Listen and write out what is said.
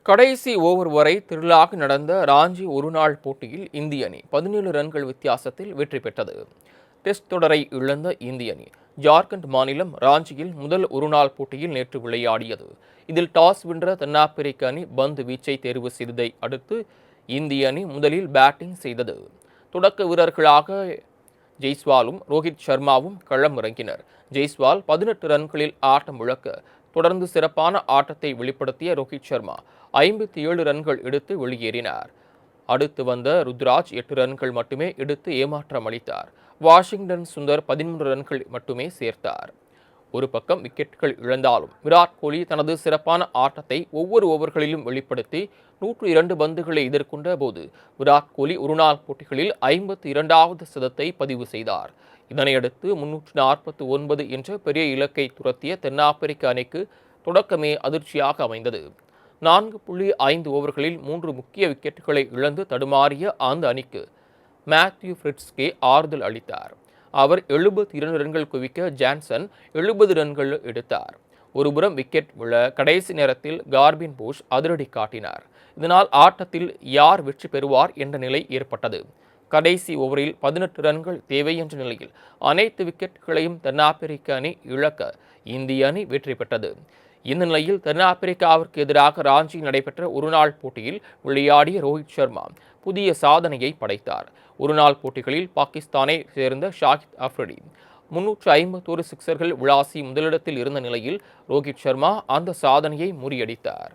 கடைசி ஓவர் வரை திரளாக நடந்த ராஞ்சி ஒருநாள் போட்டியில் இந்திய அணி 17 ரன்கள் வித்தியாசத்தில் வெற்றி பெற்றது. டெஸ்ட் தொடரை இழந்த இந்திய அணி ஜார்க்கண்ட் மாநிலம் ராஞ்சியில் முதல் ஒருநாள் போட்டியில் நேற்று விளையாடியது. இதில் டாஸ் வென்ற தென்னாப்பிரிக்க அணி பந்து வீச்சை தேர்வு செய்ததை அடுத்து இந்திய அணி முதலில் பேட்டிங் செய்தது. தொடக்க வீரர்களாக ஜெய்ஸ்வாலும் ரோஹித் சர்மாவும் களமிறங்கினர். ஜெய்ஸ்வால் 18 ரன்களில் ஆட்டம் இழக்க தொடர்ந்து சிறப்பான ஆட்டத்தை வெளிப்படுத்திய ரோஹித் சர்மா 57 ரன்கள் எடுத்து வெளியேறினார். அடுத்து வந்த ருத்ராஜ் 8 ரன்கள் மட்டுமே எடுத்து ஏமாற்றம் அளித்தார். வாஷிங்டன் சுந்தர் 13 ரன்கள் மட்டுமே சேர்த்தார். ஒரு பக்கம் விக்கெட்டுகள் இழந்தாலும் விராட் கோலி தனது சிறப்பான ஆட்டத்தை ஒவ்வொரு ஓவர்களிலும் வெளிப்படுத்தி 102 பந்துகளை எதிர்கொண்ட போது விராட் கோலி ஒருநாள் போட்டிகளில் 52வது சதத்தை பதிவு செய்தார். இதனையடுத்து 349 என்ற பெரிய இலக்கை துரத்திய தென்னாப்பிரிக்க அணிக்கு தொடக்கமே அதிர்ச்சியாக அமைந்தது. 4.5 ஓவர்களில் 3 முக்கிய விக்கெட்டுகளை இழந்து தடுமாறிய அந்த அணிக்கு மேத்யூ ஃப்ரிட்ஸ்கே ஆறுதல் அளித்தார். அவர் 72 ரன்கள் குவிக்க ஜான்சன் 70 ரன்கள் எடுத்தார். ஒருபுறம் விக்கெட் விழ கடைசி நேரத்தில் கார்பின் போஷ் அதிரடி காட்டினார். இதனால் ஆட்டத்தில் யார் வெற்றி பெறுவார் என்ற நிலை ஏற்பட்டது. கடைசி ஓவரில் 18 ரன்கள் தேவை என்ற நிலையில் அனைத்து விக்கெட்டுகளையும் தென்னாப்பிரிக்க அணி இழக்க இந்திய அணி வெற்றி பெற்றது. இந்த நிலையில் தென்னாப்பிரிக்காவிற்கு எதிராக ராஞ்சியில் நடைபெற்ற ஒருநாள் போட்டியில் விளையாடிய ரோஹித் சர்மா புதிய சாதனையை படைத்தார். ஒருநாள் போட்டிகளில் பாகிஸ்தானை சேர்ந்த ஷாஹித் அஃப்ரிடி 351 சிக்சர்கள் விளாசி முதலிடத்தில் இருந்த நிலையில் ரோஹித் சர்மா அந்த சாதனையை முறியடித்தார்.